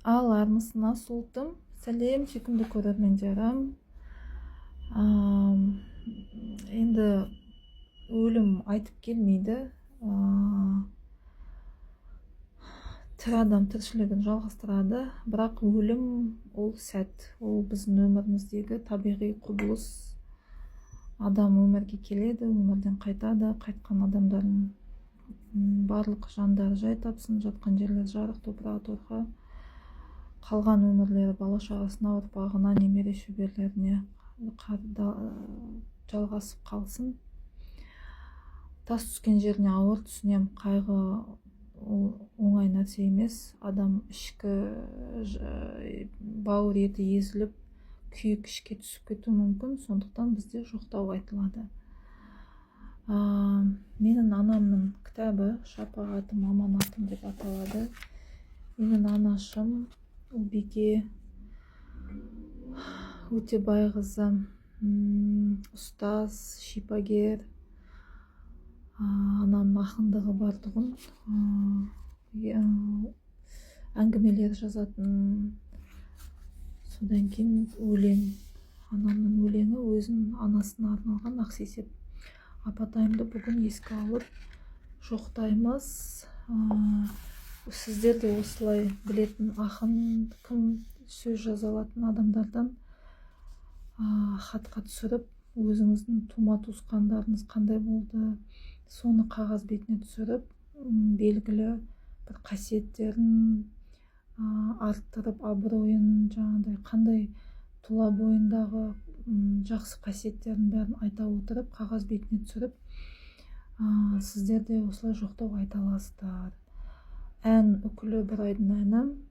Алармысына сұлтым. Сәлем, шекімді көрермендерім. Енді өлім айтып келмейді. Тірі адам тіршілігін жалғастырады, бірақ өлім ол сәт, ол біздің өміріміздегі табиғи құбылыс. Адам өмірге келеді, өмірден қайтады, қайтқан адамдардың барлық жандары жай тапсын, жатқан жерлер жарық, топырақ, торқа, қалған өмірлері бала-шағасына, ұрпағына, немере шөберлеріне жалғасып қалсын. Тас түскен жеріне ауыр түсінем, қайғы оңай нәрсе емес. Адам ішкі бауыр еті езіліп, күйік ішке түсіп кетуі мүмкін, сондықтан бізде жоқтау айтылады. Менің анамның кітабы «Шапағатым, аманатым» деп аталады. Менің анашым Ұлбике өте бай қызы, ұстаз, шипагер, анамның ақындығы бар тұғын, әңгімелер жазатын. Содан кейін өлең, анамның өлеңі өзін анасына арналған. Ақсесеп апатайымды бүгін еске алып жоқтаймыз. Сіздер де осылай білетін ақын, кім сөз жаза алатын адамдардан хатқа түсіріп, өзіңіздің тума туысқандарыңыз қандай болды, соны қағаз бетіне түсіріп, белгілі бір қасиеттерін арттырып, абыройын, жаңағыдай қандай тұла бойындағы жақсы қасиеттерін бәрін айта отырып, қағаз бетіне түсіріп, сіздер де осылай жоқтау айта аласыздар. Ән үкілі бір айдың әні,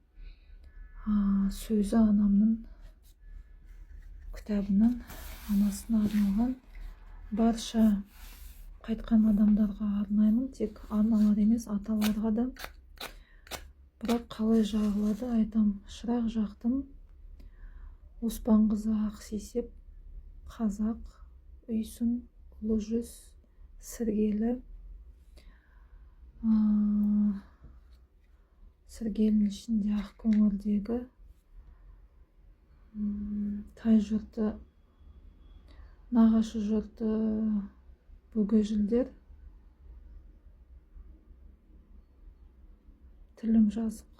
сөзі анамның кітабынан, анасына арналған. Барша қайтқан адамдарға арнаймын, тек аналар емес, аталарға да. Бірақ қалай жағылады айтам. Шырақ жақтым, Оспан қызы Ақсесеп, қазақ, үйсін, ұлы жүз, сіргелі. Сіргелінің ішінде Ақкөңірдегі тай жұрты, нағашы жұрты бөгежілдер. Тілім жазық.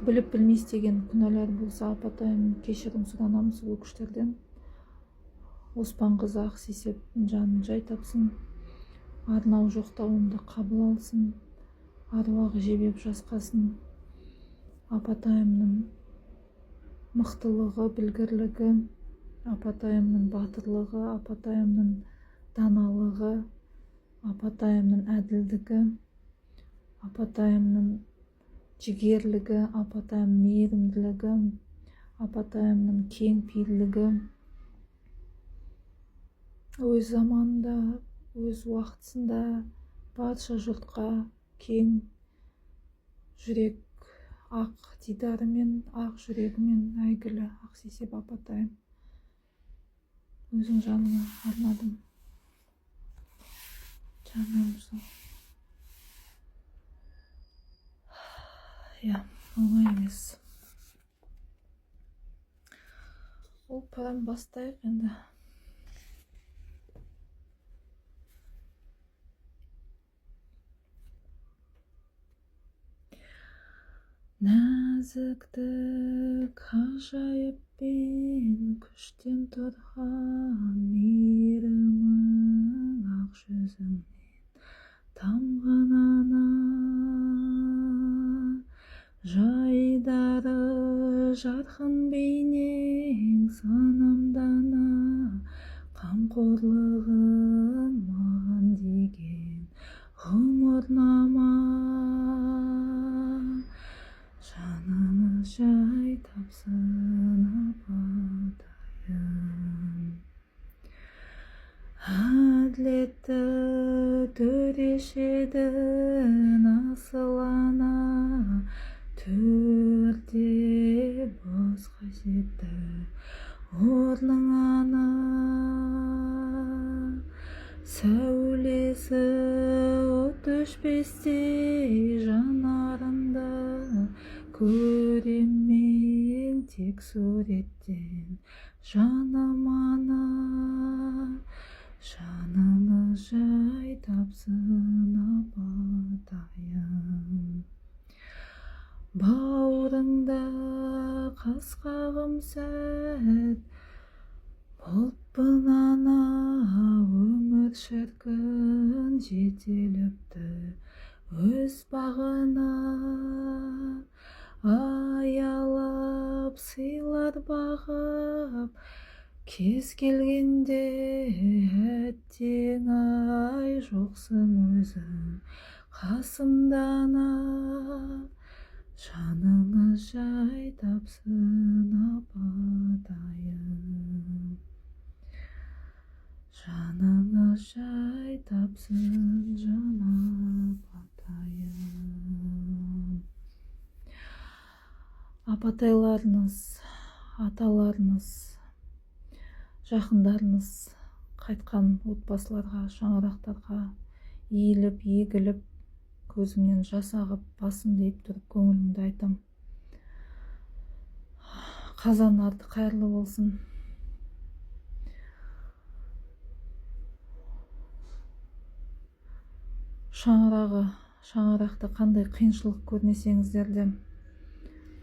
Біліп білмей істеген күнәлар болса, апатайым кешірім сұранамыз ол күштерден. Оспан қызы Ақсесептің жанын жай тапсын, арнау жоқтауымды қабыл алсын, аруағы жебеп жасқасын. Апатайымның мықтылығы, білгірлігі, апатайымның батырлығы, апатайымның даналығы, апатайымның әділдігі, апатайымның жігерлігі, апатайымның мейірімділігі, апатайымның кең пейілдігі, өз заманында, өз уақытысында барша жұртқа кең жүрек, ақ дидарымен, ақ жүрегімен әйгілі Ақсесеп апатайым. Өзің жаныңа арнадым. Жаным сол. Оңай емес. Операны бастайық енді. Нәзіктік ғажайыппен күштен тұрған мейірімің ақ жүзіңнен тамған ана, жайдары жарқын бейнең санамдана, қамқорлығын маған деген ғұмырнама. Жаныңы жай тапсын апатайым, әділетті төрешедің асыл ана, төрде бос қасиетті орның ана. сәулесі от өшпестей жанарында, көрем мен тек суреттен жаным ана, жаныңа жай тапсын апатайым. Бауырыңда қасқағым сәт, бұлтпын ана, өмір шіркін жетеліпті өз бағына. Аялап сыйлар бағып, кез келгенде әттең ай жоқсың өзің қасымда ана, жаныңа жай тапсын апатайым. Жаныңа жай тапсын жан апатайым. Апатайларыңыз, аталарыңыз, жақындарыңыз қайтқан отбасыларға, шаңырақтарға иіліп, егіліп, көзімнен жас ағып, басымды иіп тұрып көңілімді айтам. Қазан арты қайырлы болсын. Шаңырақта қандай қиыншылық көрмесеңіздер де,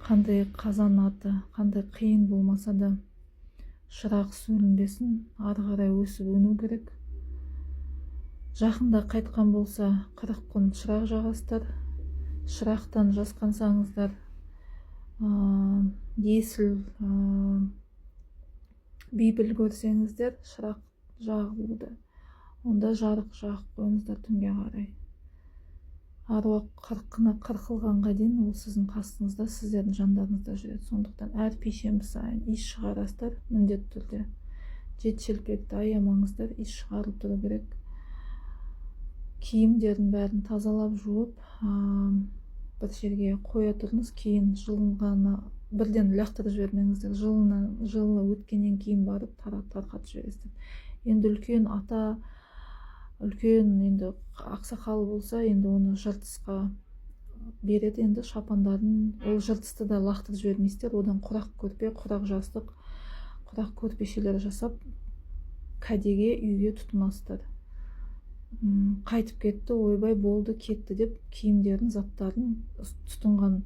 қандай қазан арты, қандай қиын болмаса да, шырақ сөнбесін, ары қарай өсіп өну керек. Жақында қайтқан болса, 40 күн шырақ жағастыр. Шырақтан жасқансаңыздар, есіл бейпіл көрсеңіздер, шырақ жағылуды, онда жарық жағып қойыңыздар түнге қарай. Аруақ қырқылғанға дейін ол сіздің қасыңызда, сіздердің жандарыңызда жүреді. Сондықтан әр пешенбі сайын иіс шығарасыздар, міндетті түрде. Жетшілпекті аямаңыздар, иіс шығарылып тұру керек. Киімдердің бәрін тазалап жуып, бір жерге қоя тұрыңыз, кейін жылынғаны бірден лақтырып жібермеңіздер. Жылы өткеннен кейін барып тарқатып жібересіздер. Енді үлкен ата, үлкен енді ақсақал болса, енді оны жыртысқа береді, енді шапандарын, ол жыртысты да лақтырып жібермейсіздер. Одан құрақ көрпе, құрақ жастық, құрақ көрпешелер жасап, кәдеге үйге тұтынасыздар. Қайтып кетті, ойбай болды, кетті деп киімдерін, заттарын, тұтынған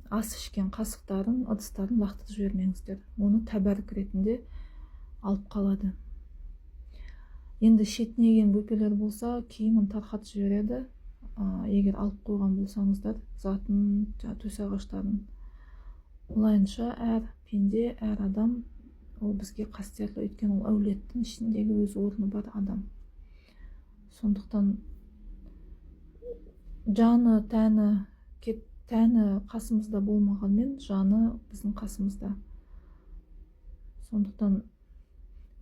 ас ішкен қасықтарын, ыдыстарын лақтырып жібермеңіздер. Оны тәбәрік ретінде алып қалады. Енді шетінеген бөпелер болса, киімін тарқатып жібереді. Егер алып қойған болсаңыздар, затын, төсағаштарын. Олайынша әр пенде, әр адам ол бізге қастерлі, өйткені ол әулеттің ішіндегі өз орны бар адам. Сондықтан жаны, тәні қасымызда болмағанмен, жаны біздің қасымызда. Сондықтан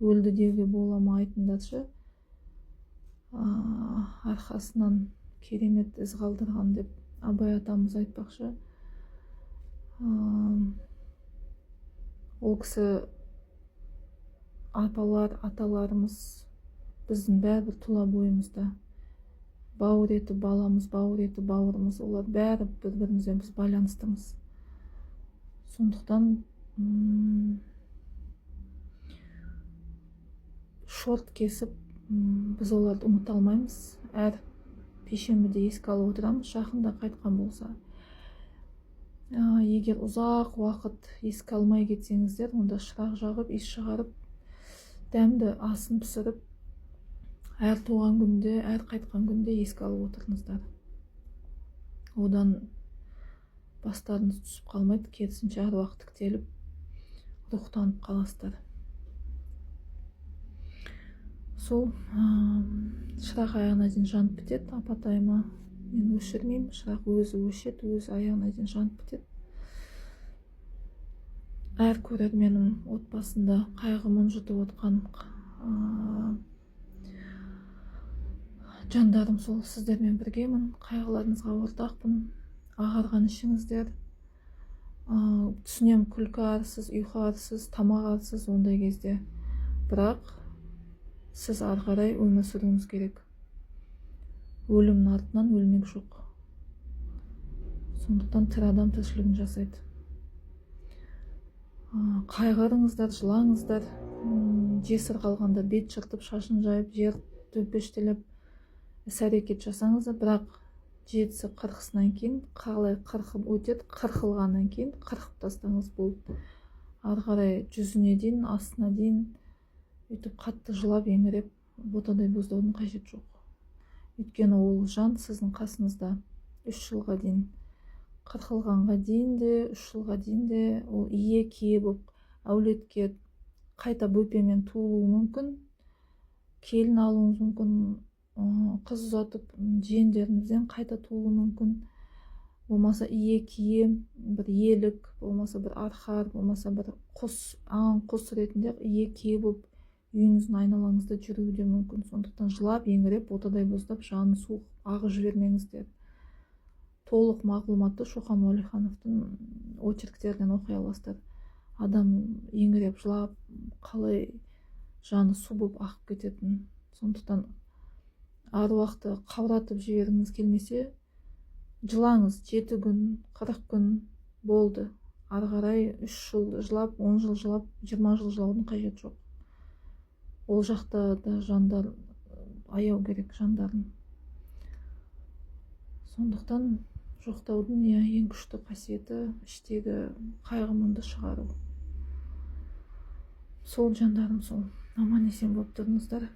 өлді деуге бола ма айтындаршы, арқасынан керемет із қалдырған деп Абай атамыз айтпақшы. Ол кісі апалар, аталарымыз біздің бәрібір тұла бойымызда. Бауыр еті баламыз, бауыр еті бауырымыз, олар бәрі бір-бірімізбен біз байланыстымыз. Сондықтан шорт кесіп, біз оларды ұмыта алмаймыз. Әр пешенбіде еске алып отырамыз, жақында қайтқан болса. Егер ұзақ уақыт еске алмай кетсеңіздер, онда шырақ жағып, иіс шығарып, дәмді асын пісіріп, әр туған күнде, әр қайтқан күнде еске алып отырыңыздар. Одан бастарыңыз түсіп қалмайды, керісінше әр уақыт тіктеліп, рухтанып қаласыздар. Сол шырақ аяғына дейін жанып бітеді, апатайыма мен өшірмеймін, шырақ өзі өшеді, өзі аяғына дейін жанып бітеді. Әр көрерменім отбасында қайғымын жұтып отқан жандарым сол сіздермен біргемін, қайғыларыңызға ортақпын. Ағарған ішіңіздер, түсінем, күлкі арсыз, ұйқы арсыз, тамақ арсыз ондай кезде. Бірақ сіз ары қарай өмір сүруіңіз керек. Өлімнің артынан өлмек жоқ. Сондықтан тірі адам тіршілігін жасайды. Қайғырыңыздар, жылаңыздар, жесір қалғанда бет жыртып, шашын жайып, жер төмпештелеп іс-әрекет жасаңыздар, бірақ 7-40-сынан кейін қалай қырқып өтеді, қырқылғаннан кейін қырқып тастаңыз болды. Ары қарай жүзіне дейін, астына дейін өйтіп қатты жылап еңіреп ботадай боздаудың қажеті жоқ. Өйткені ол жан сіздің қасыңызда 3 жылға дейін, қырқылғанға дейін де, 3 жылға дейін де ол ие кие болып әулетке қайта бөпемен туылуы мүмкін, келін алуыңыз мүмкін, қыз ұзатып жиендеріңізден қайта туылуы мүмкін, болмаса ие кие бір елік, болмаса бір арқар, болмаса бір құс, аң құс ретінде ие кие болып үйіңіздің айналаңызда жүруі де мүмкін. Сондықтан жылап еңіреп ботадай боздап жаны суық ағып жібермеңіздер. Толық мағлұматты Шоқан Уәлихановтың очерктерінен оқи аласыздар. Адам еңіреп жылап қалай жаны су болып ағып кететін. Сондықтан аруақты қауратып жібергіңіз келмесе, жылаңыз 7 күн, 40 күн болды. Ары қарай 3 жыл жылап, 10 жыл жылап, 20 жыл жылаудың қажеті жоқ. Ол жақта да жандар аяу керек жандарын. Сондықтан жоқтаудың ең күшті қасиеті іштегі қайғы-мұңды шығару. Сол жандарым сол. Аман есен болып тұрыңыздар.